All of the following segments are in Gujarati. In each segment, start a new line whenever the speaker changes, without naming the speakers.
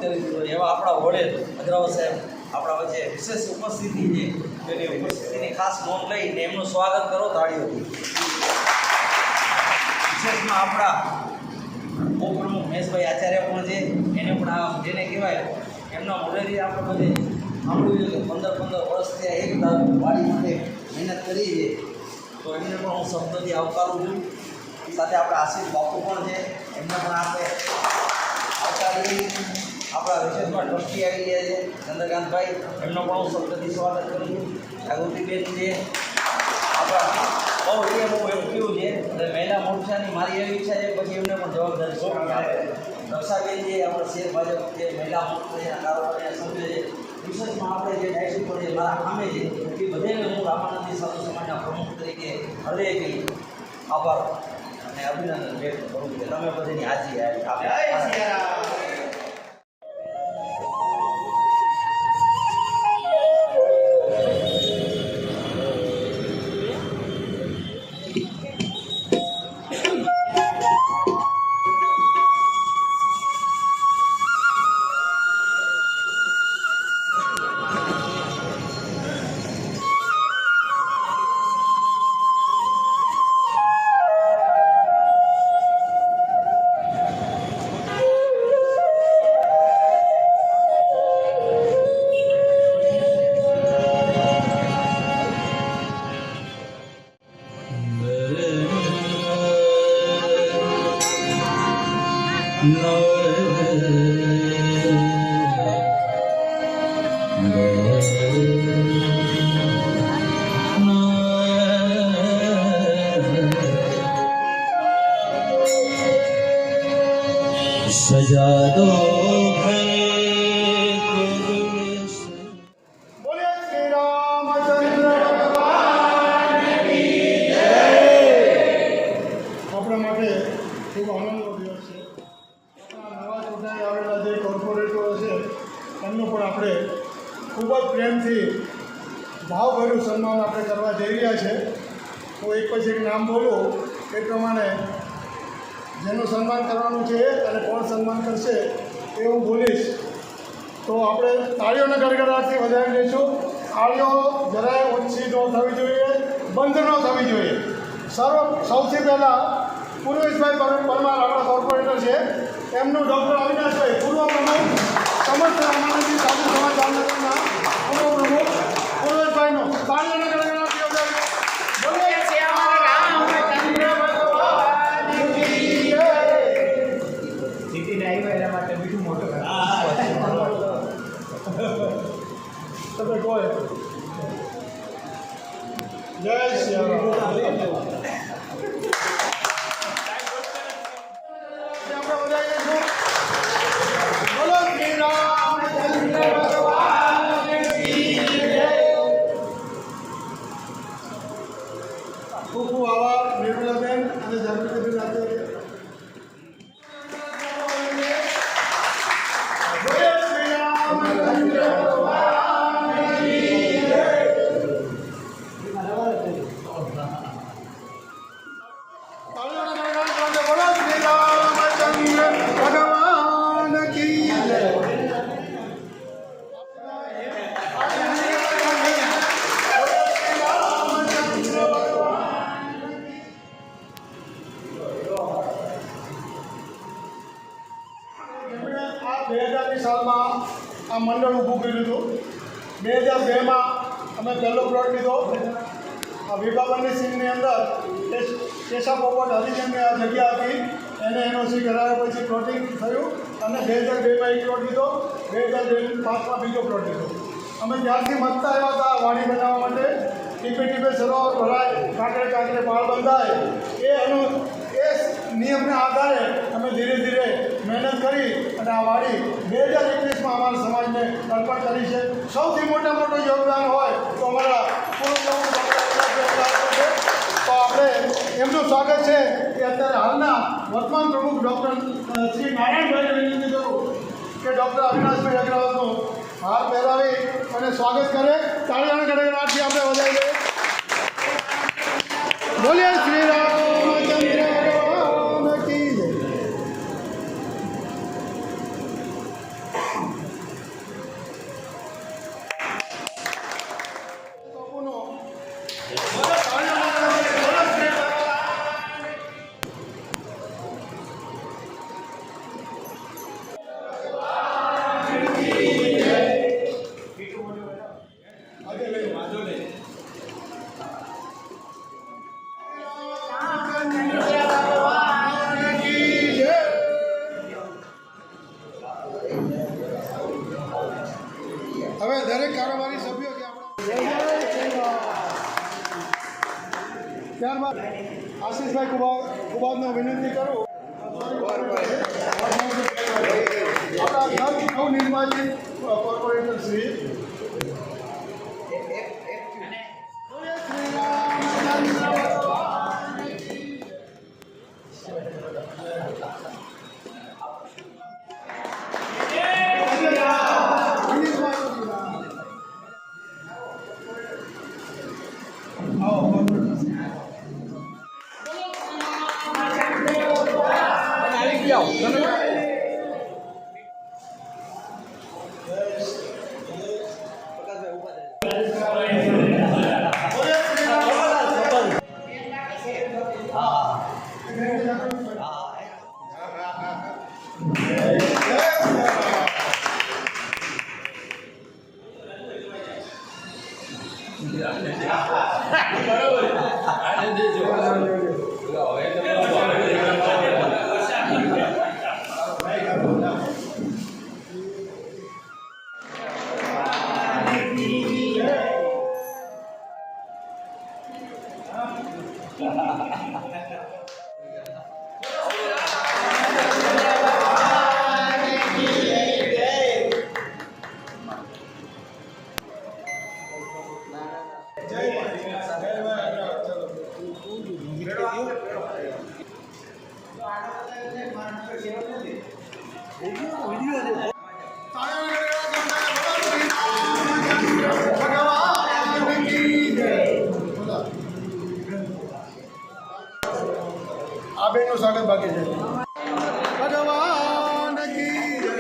કરી દીધો. એવા આપણા વડે અગ્રવા સાહેબ આપણા વચ્ચે વિશેષ ઉપસ્થિતિ છે. એની ઉપસ્થિતિની ખાસ નોંધ લઈને એમનું સ્વાગત કરો તાળીઓથી. વિશેષમાં આપણા ઉપપ્રમુખ મહેશભાઈ આચાર્ય પણ છે. એને પણ આ જેને કહેવાય એમના મોડેલી આપણે બધે સાંભળ્યું છે કે 15 વર્ષથી એક વાડી માટે મહેનત કરી છે. તો એમને પણ હું શબ્દથી આવકારું છું. સાથે આપણે આશીષ બાપુ પણ છે, એમને પણ આપણે આવકારી. આપણા વિશેષમાં ટ્રસ્ટી આવી ગયા છે ચંદ્રકાંતભાઈ, એમનો પણ હું શબ્દથી સ્વાગત કરું છું. જાગૃતિબેન છે આપણા બહુ એક્ટિવ છે. અને મહિલા મોરચાની મારી એવી ઈચ્છા છે પછી એમને પણ જવાબદારી સોંપી આપે. રક્ષાબેન જે આપણે શેર ભાજપ જે મહિલા મોરચાના કારોબારીના સભ્ય છે. વિશેષમાં આપણે જે ડાયસી પર જે મારા સામે છે એ બધાને હું રામાનંદી સાધુ સમાજના પ્રમુખ તરીકે હૃદયથી આભાર અને અભિનંદન વ્યક્ત કરું છું. તમે બધાની હાજરી આપી.
सजा दो
આપણા માટે ખૂબ આનંદનો દિવસ છે. આપણા નવા ચૂંટાઈ આવેલા જે કોર્પોરેટરો છે એમનું પણ આપણે ખૂબ જ પ્રેમથી ભાવભર્યું સન્માન આપણે કરવા જઈ રહ્યા છે. હું એક પછી એક નામ બોલું એ પ્રમાણે જેનું સન્માન કરવાનું છે અને કોણ સન્માન કરશે એ હું બોલીશ. તો આપણે તાળીઓના ગડગડાટથી વધારી લઈશું. તાળીઓ જરાય ઓછી ન થવી જોઈએ, બંધ ન થવી જોઈએ. સૌથી પહેલાં પૂર્વેશભાઈ પરમાર આપણા કોર્પોરેટર છે, એમનું ડૉક્ટર અવિનાશભાઈ પૂર્વ પ્રમુખ સમસ્ત રામાનંદી સાધુ સમાજ જામનગરના પૂર્વ પ્રમુખ પૂર્વેશભાઈનો તાળીઓના ગડગડાટથી વધારી તમે કહો જય શ્રી રામ. આપણે વધારીશું. બોલો શ્રી રામચંદ્ર ભગવાન કી જય. ખૂબ ખૂબ આભાર નિર્મલાબેન અને જાગૃતિબેન આચાર્ય. સાલમાં આ મંડળ ઊભું કર્યું હતું. 2002માં અમે પહેલો પ્લોટ લીધો. આ વિભાવરની સીમની અંદર કેશા પોપટ હરિજનને આ જગ્યા હતી, એને એનઓસી કરાવ્યા પછી પ્લોટિંગ થયું અને 2002માં એક પ્લોટ લીધો, 2005માં બીજો પ્લોટ લીધો. અમે ત્યારથી મથતા આવ્યા હતા વાડી બનાવવા માટે. ટીપે ટીપે સરોવર ભરાય, કાંકરે કાંકરે પાળ બંધાય, એ નિયમને આધારે અમે ધીરે ધીરે મહેનત કરી અને આ વાડી 2021માં અમારા સમાજને અર્પણ કરી છે. સૌથી મોટું યોગદાન હોય તો અમારા પૂર્વ છે. તો આપણે એમનું સ્વાગત છે કે અત્યારે હાલના વર્તમાન પ્રમુખ ડૉક્ટર શ્રી નારાયણભાઈને વિનંતી કરું કે ડૉક્ટર અવિનાશભાઈ અગ્રવાલનું હાર પહેરાવી અને સ્વાગત કરે. તાળીઓના ગડગડાટથી આપણે વધારી દઈએ. બોલીએ શ્રી રામચંદ્ર ભગવાન કી જય. આશીષભાઈ કુબાદને વિનંતી કરું આપણા નવનિર્વાચિત કોર્પોરેટર શ્રી આ બેનનું સ્વાગત બાકી છે. ભગવાન કી જય.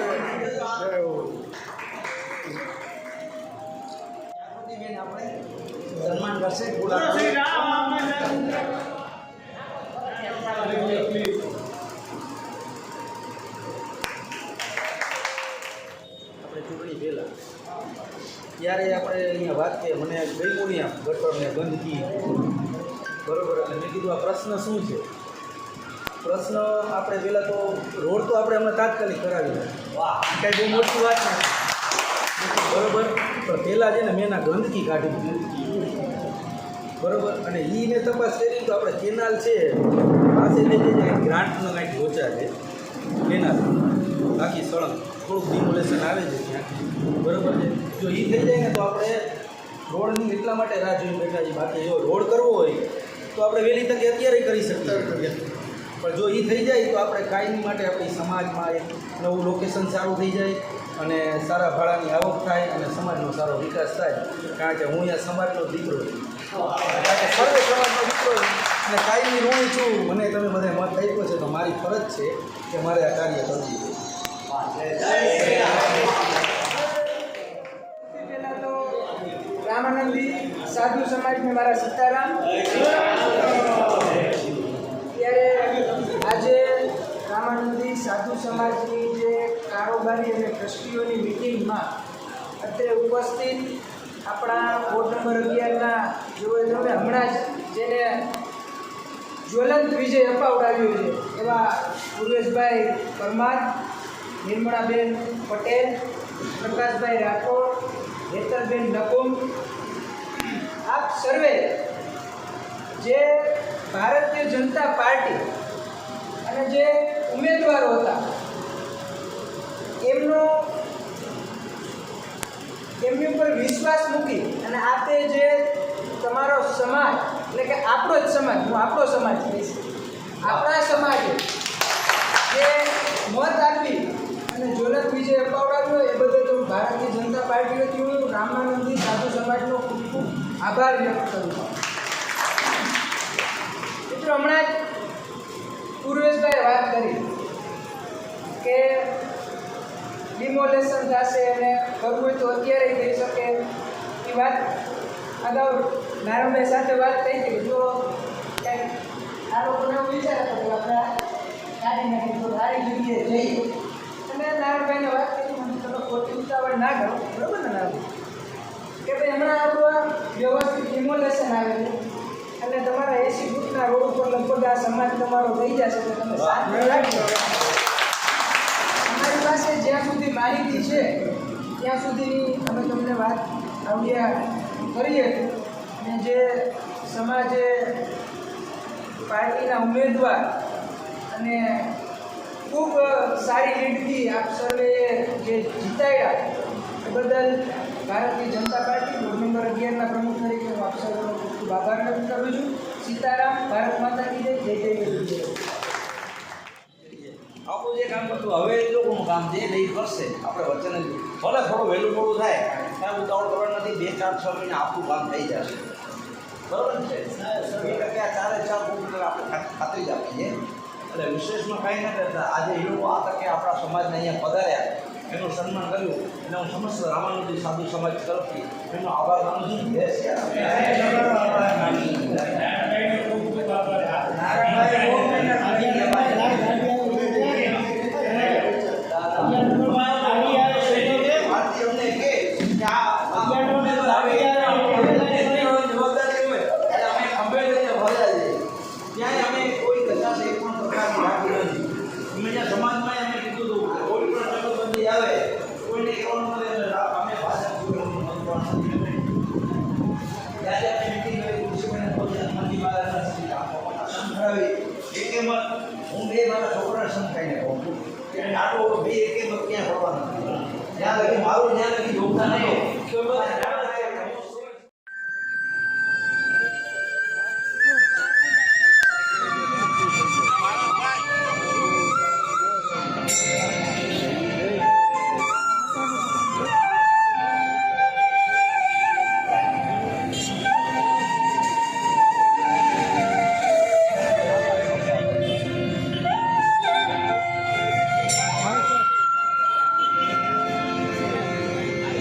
જય હો.
જાગૃતિબેન આપણે સન્માન કરશે ફૂલ આપશે. આપણે ચૂંટણી પહેલાં ત્યારે આપણે અહીંયા વાત કે મને ગઈ કોની આમ ગટરને ગંદકી બરોબર એટલે મેં કીધું આ પ્રશ્ન શું છે. પ્રશ્ન આપણે પહેલાં તો રોડ તો આપણે હમણાં તાત્કાલિક કરાવી દઈએ. વાહ કાંઈ બહુ મોટી વાત નથી બરોબર. પણ પહેલાં છે ને મેં એના ગંદકી કાઢી બરોબર. અને એને તપાસ કરી તો આપણે કેનાલ છે પાસે જે ગ્રાન્ટનો કાંઈક લોચા છે કેનાલ બાકી સળંગ થોડુંક ડિમોલેશન આવે છે ત્યાં બરોબર છે. જો એ થઈ જાય ને તો આપણે રોડની એટલા માટે રાહ જોઈ બેઠા છીએ. બાકી જો રોડ કરવો હોય તો આપણે વહેલી તકે અત્યારે કરી શકીએ. પણ જો એ થઈ જાય તો આપણે કાયમી માટે આપણી સમાજમાં એક નવું લોકેશન સારું થઈ જાય અને સારા ભાડાની આવક થાય અને સમાજનો સારો વિકાસ થાય. કારણ કે હું અહીંયા સમાજનો દીકરો છું, કારણ કે સર્વે સમાજનો દીકરો અને કાયમી ઋણી છું. મને તમે બધા મત આપ્યો છે તો મારી ફરજ છે કે મારે આ કાર્ય કરવું છે.
પહેલાં તો રામાનંદી સાધુ સમાજને મારા સીતારામ. ત્યારે આજે રામાનંદી સાધુ સમાજની જે કારોબારી અને ટ્રસ્ટીઓની મિટિંગમાં અત્રે ઉપસ્થિત આપણા વોર્ડ નંબર 11ના જેઓએ તમે હમણાં જ જેને જ્વલંત વિજય અપાવડાવ્યો છે એવા પૂર્વેશભાઈ પરમાર, નિર્મળાબેન પટેલ, પ્રકાશભાઈ રાઠોડ, હેતલબેન નકુમ, આપ સર્વે જે ભારતીય જનતા પાર્ટી અને જે ઉમેદવારો હતા એમની ઉપર વિશ્વાસ મૂકી અને આપે જે તમારો સમાજ એટલે કે આપણો જ સમાજ, હું આપણો સમાજ કહીશ, આપણા સમાજે જે મત આપી અને જ્વલંત વિજય અપાવડાવ્યો એ બદલ હું ભારતીય જનતા પાર્ટી વતી હું રામાનંદી સાધુ સમાજનો ખૂબ ખૂબ આભાર વ્યક્ત કરું છું. મિત્રો હમણાં જ પૂર્વેશભાઈએ વાત કરી કે ડિમોલેશન થશે અને કરવું હોય તો અત્યારે થઈ શકે. એ વાત અગાઉ નારાયણભાઈ સાથે વાત થઈ હતી કે જો કંઈક આ લોકોને એવું વિચાર હતો કે આપણે કાઢી નાખીએ તો સારી જગ્યાએ જઈએ અને નારાયણભાઈને વાત કરી તમે ખોટી ઉતાવળ ના કરો બરાબર ને નારાયણ કે ભાઈ હમણાં આપણું વ્યવસ્થિત ડિમોલેશન આવેલું અને તમારા 80 ફૂટના રોડ ઉપર લગભગ આ સમાજ તમારો થઈ જશે તો તમે શાંતિ રાખજો. અમારી પાસે જ્યાં સુધી માહિતી છે ત્યાં સુધીની અમે તમને વાત આવડિયા કરીએ અને જે સમાજે પાર્ટીના ઉમેદવાર અને ખૂબ સારી લીડથી આપ સર્વે જે જીતાડ્યા એ બદલ Bharatiya Janata party board number 11ના પ્રમુખ તરીકે હું આપ સર્વેનો ખૂબ ખૂબ આભાર વ્યક્ત કરું છું. સીતારામ, ભારત માતા કી જય, જય જય ગરુડદેવ.
આપણું જે કામ કરતું હવે એ લોકોનું કામ છે એ કરશે. આપણે વચન જ ભલે થોડું વહેલું મોડું થાય કાંઈ ઉતાવળ કરવાનું નથી. 2-4-6 મહિના આપણું કામ થઈ જશે. બરાબર છે. 4 કોમ્પ્યુટર આપણે ખાતરી જ આપીએ. એટલે વિશેષમાં કાંઈ ન કરતા આજે એ લોકો આ તકે આપણા સમાજને અહીંયા પધાર્યા એનું સન્માન કર્યું એટલે હું સમસ્ત રામાનુજી સાધુ સમાજ તરફથી એનો આભાર માનું છું. જય સમાજમાં અમે કીધું હતું કોઈ પણ જગતબંધી આવે કોઈને એકાઉન્ટમાં અમે ભાષા ત્યારે અમે મિટિંગ કરી કૃષિભાઈને મંદી સંભળાવી એકેમાં હું બે મારા છોકરાને સમજાઈને કહું છું કે આટલો બે એકેમાં ક્યાં કરવાનું જ્યાં લગી મારું જ્યાં લગી યોગદાન નહીં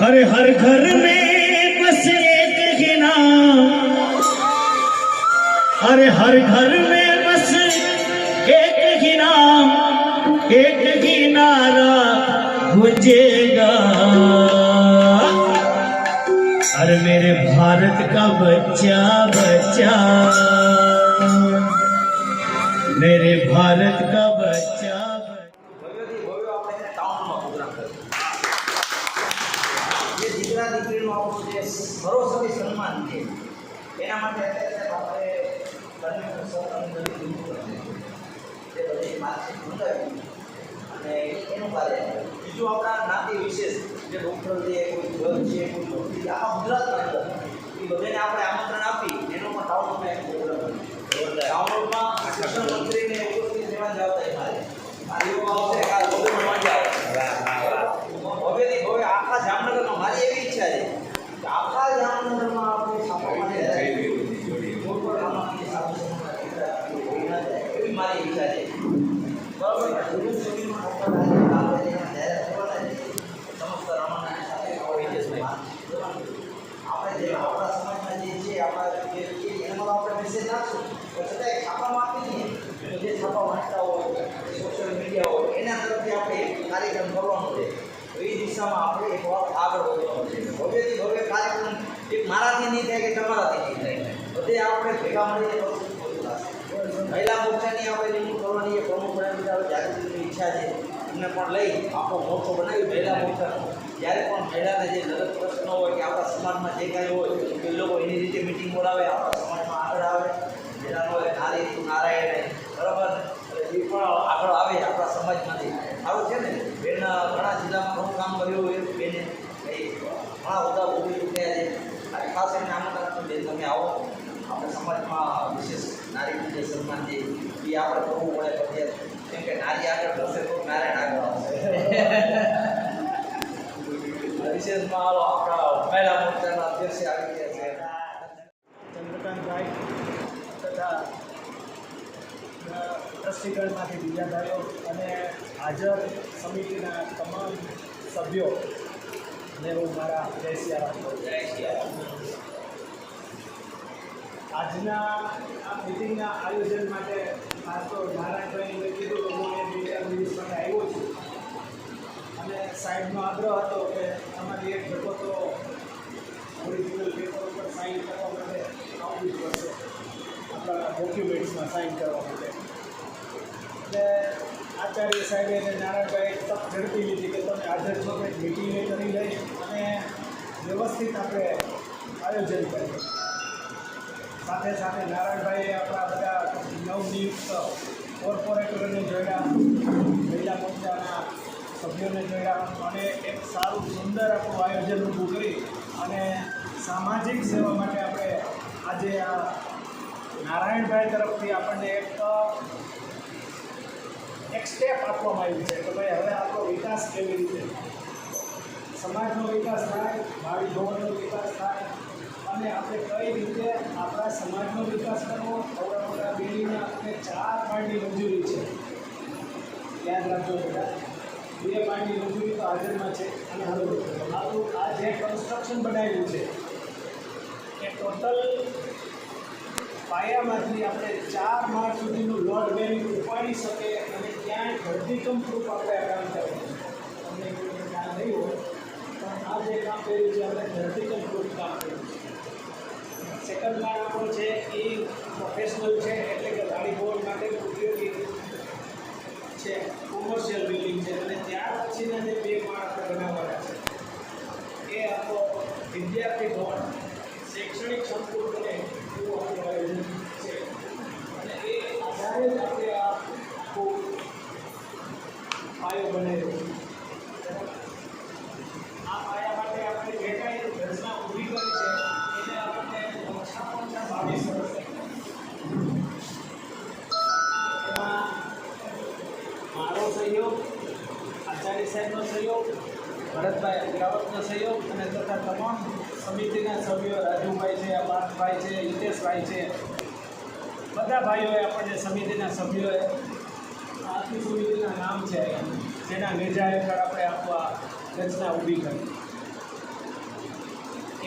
अरे हर घर में बस एक ही नाम, अरे हर घर में बस एक ही नाम, एक ही नारा गूंजेगा, अरे मेरे भारत का बच्चा बच्चा, मेरे भारत का बच्चा.
દીકરીનું આપણું જે સરોસરી સન્માન છે એના માટે આપણે જે બધી માર્કશીટ મંગાવી અને એનું કાર્ય બીજું આપણા નાતી વિશેષ જે ડૉક્ટર છે કોઈ જજ છે કોઈ ડૉક્ટર છે આખા ગુજરાતના અંદર એ બધાને આપણે આમંત્રણ આપી એનો પણ ટાઉનમાં એક પ્રોગ્રામ ટાઉનમાં શિક્ષણ મંત્રીને ઉપસ્થિત રહેવા જવાબદારી મારે આ લોકો આવશે કાલ બધું મજા આવે ભવ્યથી ભવ્ય આખા જામનગરમાં મારી એવી ઈચ્છા છે કે આખા જામનગરમાં આપણે છાપા માટે એવી મારી ઈચ્છા છે બરાબર સમસ્ત રામાના સાથે આપણે જે આપણા સમાજમાં જે છે આપણા જે એમાં આપણે મેસેજ નાખશું તો છતાં છાપામાં આપી દઈએ જે છાપા વાંચતા હોય સોશિયલ મીડિયા હોય એના તરફથી આપણે એક કાર્યક્રમ કરવાનો છે એ દિશામાં આપણે એક વાર આગળ વધવાનું છે ભવ્યથી ભવ્ય કાર્યક્રમ એક મારાથી નહીં થાય કે તમારાથી નહીં થાય બધે આપણે ભેગા મળીને મહિલા મોરચાની આપણે નિમણૂક કરવાની એ પ્રમુખ બનાવી જાગૃતિની ઈચ્છા છે એમને પણ લઈ આખો મોરચો બનાવી મહિલા મોરચાનો જ્યારે પણ મહિલાને જે દરેક પ્રશ્ન હોય કે આપણા સમાજમાં જે કાંઈ હોય એ લોકો એની રીતે મિટિંગ બોલાવે આપણા સમાજમાં આગળ આવે જેનાનો નારી નારાયણ બરાબર એ પણ આગળ આવે આપણા સમાજમાંથી સારું છે ને બેન ઘણા જિલ્લામાં ઘણું કામ કર્યું હોય બેને એ ઘણા બધા ઉભી ઉઠ્યા છે અને ખાસ એને આમંત્રણ આપું બેન તમે આવો આપણે સમાજમાં વિશેષ નારીનું જે સન્માન છે એ આપણે કરવું પડે પછી કેમ કે નારી આગળ વધશે તો નારાયણ આગળ આવશે વિશેષમાં હાલો આપણા મહિલા મોરચાના અધ્યક્ષ આવી ગયા છે
ચંદ્રકાંતભાઈ તથા ટ્રસ્ટીગણમાંથી બીજા ભાઈઓ અને હાજર સમિતિના તમામ સભ્યોને હું મારા જય સિયારામ કહું.
જય સિયારામ.
આજના આ મિટિંગના આયોજન માટે ખાસ તો નારાયણભાઈને કીધું કે હું એ દિવસ માટે આવ્યો છું અને સાહેબનો આગ્રહ હતો કે તમારી એક લોકો તો ઓરિજિનલ પેપર ઉપર સાઇન કરવા માટે આવવું જ પડશે આપણા ડોક્યુમેન્ટ્સમાં સાઇન કરવા માટે. એટલે આચાર્ય સાહેબે અને નારાયણભાઈએ તક ઝડપી લીધી કે તમે હાજર છો કંઈક મિટિંગે કરી લઈ અને વ્યવસ્થિત આપણે આયોજન કરીએ. સાથે સાથે નારાયણભાઈએ આપણા બધા 9 કોર્પોરેટરોને જોડ્યા, મહિલા મોરચાના સભ્યોને જોડ્યા અને એક સારું સુંદર આપણું આયોજન ઊભું કરી અને સામાજિક સેવા માટે આપણે આજે આ નારાયણભાઈ તરફથી આપણને એક સ્ટેપ આપવામાં આવ્યું છે કે ભાઈ હવે આપણો વિકાસ કેવી રીતે, સમાજનો વિકાસ થાય, ભાવિ ભવનનો વિકાસ થાય અને આપણે કઈ રીતે આપણા સમાજનો વિકાસ કરવો. અવડા મોટા બિલ્ડિંગના આપણે 4 માળની મંજૂરી છે, યાદ રાખજો બેટા, 2 માળની મંજૂરી તો હાજરમાં છે. અને હવે આપણું આ જે કન્સ્ટ્રક્શન બનાવ્યું છે એ ટોટલ પાયામાંથી આપણે 4 માળ સુધીનું લોડ બેરિંગ ઉપાડી શકે અને ક્યાંય ધરતીકંપ પ્રૂફ આપણે આ કામ કરીએ. તમને કોઈ ખ્યાલ નહીં હોય પણ આ જે કામ કર્યું છે આપણે ધરતીકંપ પ્રૂફ કામ કર્યું છે. સેકન્ડ માળ આપણો છે એ પ્રોફેશનલ છે, એટલે કે ગાડી બોર્ડ માટે ઉપયોગી છે, કોમર્શિયલ બિલ્ડિંગ છે. અને ત્યાર પછીના જે 2 માળ આપણે બનાવવાના છે એ આપણો વિદ્યાર્થી ભવન, શૈક્ષણિક સંકુલ બને એવું આપણું આયોજન છે. અને એ આધારે જ આપણે આ આખું પાયો બનાવ્યો છે. આ પાયા માટે આપણે જે કાંઈ રચના ઊભી કરી છે એને આપણને ઓછામાં ઓછા 22 વર્ષ એમાં મારો સહયોગ, આચાર્ય સાહેબનો સહયોગ, ભરતભાઈ અગ્રાવતનો સહયોગ અને તથા તમામ સમિતિના સભ્યો, રાજુભાઈ છે, પાર્થભાઈ છે, હિતેશભાઈ છે, બધા ભાઈઓએ આપણને સમિતિના સભ્યોએ આખી સમિતિના નામ છે જેના નેજા હેઠળ આપણે આપવા રચના ઊભી કરી.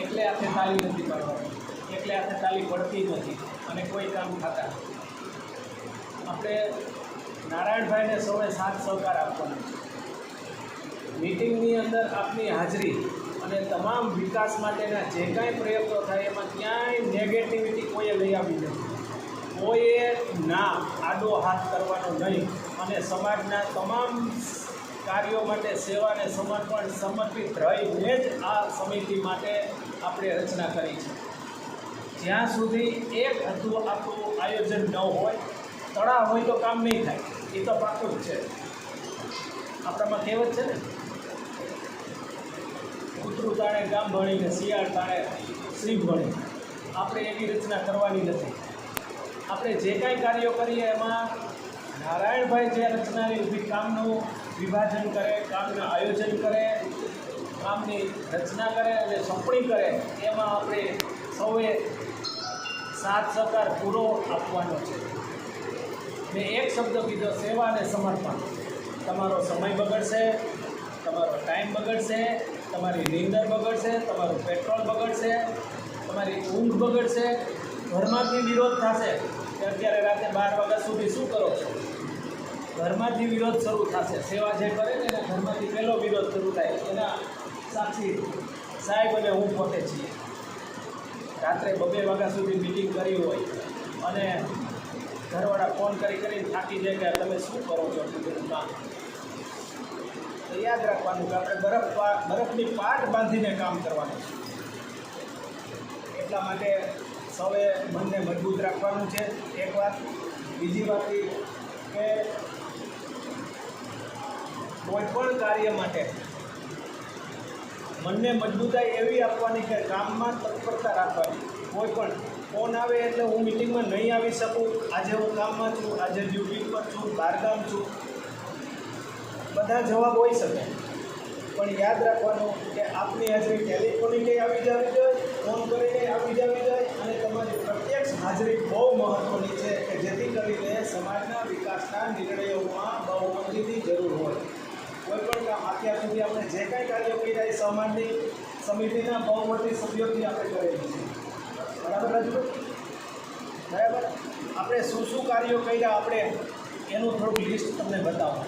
એટલે આપણે તાળી નથી પાડવાની, એટલે આપણે તાળી પડતી નથી અને કોઈ કામ થતા નથી. આપણે નારાયણભાઈને સૌએ સાથ સહકાર આપવાનો છે. મીટિંગની અંદર આપની હાજરી અને તમામ વિકાસ માટેના જે કાંઈ પ્રયત્નો થાય એમાં ક્યાંય નેગેટિવિટી કોઈએ લઈ આવી નથી. કોઈએ ના આડો હાથ કરવાનો નહીં અને સમાજના તમામ કાર્યો માટે સેવાને સમર્પિત રહીને જ આ સમિતિ માટે આપણે રચના કરી છે. જ્યાં સુધી એક હતું આપણું આયોજન ન હોય, તળાવ હોય તો કામ નહીં થાય, એ તો પાકું જ છે. આપણામાં કહેવત છે ને, કૂતરું તાણે ગામ ભણીને શિયાળ તાણે સિંહ ભણી. આપણે એવી રચના કરવાની નથી. આપણે જે કાંઈ કાર્યો કરીએ એમાં નારાયણભાઈ જે રચનાની ઊભી કામનું વિભાજન કરે, કામનું આયોજન કરે, કામની રચના કરે અને સોંપણી કરે, એમાં આપણે સૌએ સાથ સહકાર પૂરો આપવાનો છે. મેં એક શબ્દ કીધો, સેવા અને સમર્પણ. તમારો સમય બગડશે, તમારો ટાઈમ બગડશે, તમારી નીંદર બગડશે, તમારું પેટ્રોલ બગડશે, તમારી ઊંઘ બગડશે, ઘરમાંથી વિરોધ થશે કે અત્યારે રાતે 12 વાગ્યા સુધી શું કરો છો. ઘરમાંથી વિરોધ શરૂ થશે. સેવા જે કરે ને એના ઘરમાંથી પહેલો વિરોધ શરૂ થાય. એના સાક્ષી સાહેબ અને હું પોતે છીએ. રાત્રે 2 વાગ્યા સુધી મિટિંગ કરી હોય અને ઘરવાળા ફોન કરીને થાકી જાય કે તમે શું કરો છો બધું કામ. તો યાદ રાખવાનું કે આપણે બરફની પાટ બાંધીને કામ કરવાનું છે. એટલા માટે સૌએ મનને મજબૂત રાખવાનું છે. એક વાત. બીજી વાત એ કે કોઈ પણ કાર્ય માટે મનને મજબૂતાઈ એવી આપવાની કે કામમાં તત્પરતા રાખવાની. કોઈ પણ ફોન આવે એટલે હું મિટિંગમાં નહીં આવી શકું, આજે હું કામમાં છું, આજે ડ્યુટી પર છું, બહારગામ છું, બધા જવાબ હોઈ શકે. પણ યાદ રાખવાનું કે આપની હાજરી ટેલિફોનિકે આવી જવી જોઈએ, ફોન કરીને આવી જવી જોઈએ અને તમારી પ્રત્યક્ષ હાજરી બહુ મહત્ત્વની છે કે જેથી કરીને સમાજના વિકાસના નિર્ણયોમાં બહુમતીની જરૂર હોય. કોઈ પણ કામ અત્યાર સુધી આપણે જે કાંઈ કાર્યો કર્યા એ સમાજની સમિતિના બહુમતી સભ્યોથી આપણે કરેલી છે. બરાબર રાજુ? બરાબર. આપણે શું શું કાર્યો કર્યા આપણે એનું થોડુંક લિસ્ટ તમને બતાવો.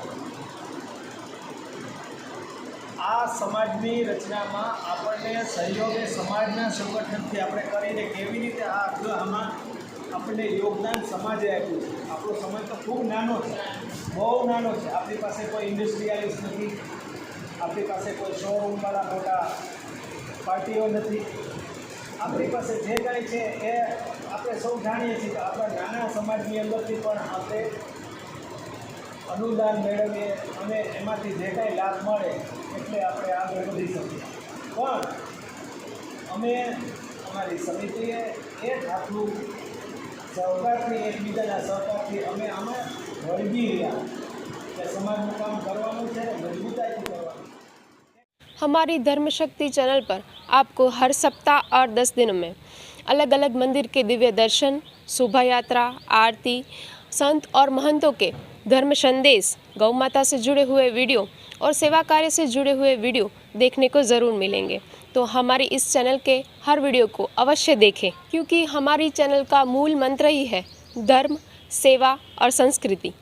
આ સમાજની રચનામાં આપણને સહયોગે સમાજના સંગઠનથી આપણે કરીને કેવી રીતે આમાં આપણને યોગદાન સમાજે આપ્યું છે. આપણો સમાજ તો ખૂબ નાનો છે, બહુ નાનો છે. આપણી પાસે કોઈ ઇન્ડસ્ટ્રીયાલિસ્ટ નથી, આપણી પાસે કોઈ શોરૂમવાળા મોટા પાર્ટીઓ નથી. આપણી પાસે જે કાંઈ છે એ આપણે સૌ જાણીએ છીએ કે આપણા નાના સમાજની અંદરથી પણ આપણે અનુદાન મેળવીએ અને એમાંથી જે કાંઈ લાભ મળે એટલે આપણે આગળ વધી શકીએ. પણ અમે અમારી સમિતિએ એક આટલું સહકારથી, એકબીજાના સહકારથી અમે આમાં વળગી રહ્યા કે સમાજનું કામ કરવાનું છે, મજબૂતાઈથી કરવાનું.
हमारी धर्म शक्ति चैनल पर आपको हर सप्ताह और 10 दिनों में अलग अलग मंदिर के दिव्य दर्शन, शोभा यात्रा, आरती, संत और महंतों के धर्म संदेश, गौ माता से जुड़े हुए वीडियो और सेवा कार्य से जुड़े हुए वीडियो देखने को ज़रूर मिलेंगे. तो हमारी इस चैनल के हर वीडियो को अवश्य देखें, क्योंकि हमारी चैनल का मूल मंत्र ही है धर्म, सेवा और संस्कृति.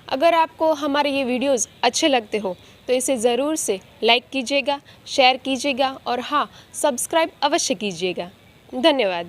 अगर आपको हमारे ये वीडियोस अच्छे लगते हो तो इसे ज़रूर से लाइक कीजिएगा, शेयर कीजिएगा और हाँ, सब्सक्राइब अवश्य कीजिएगा. धन्यवाद.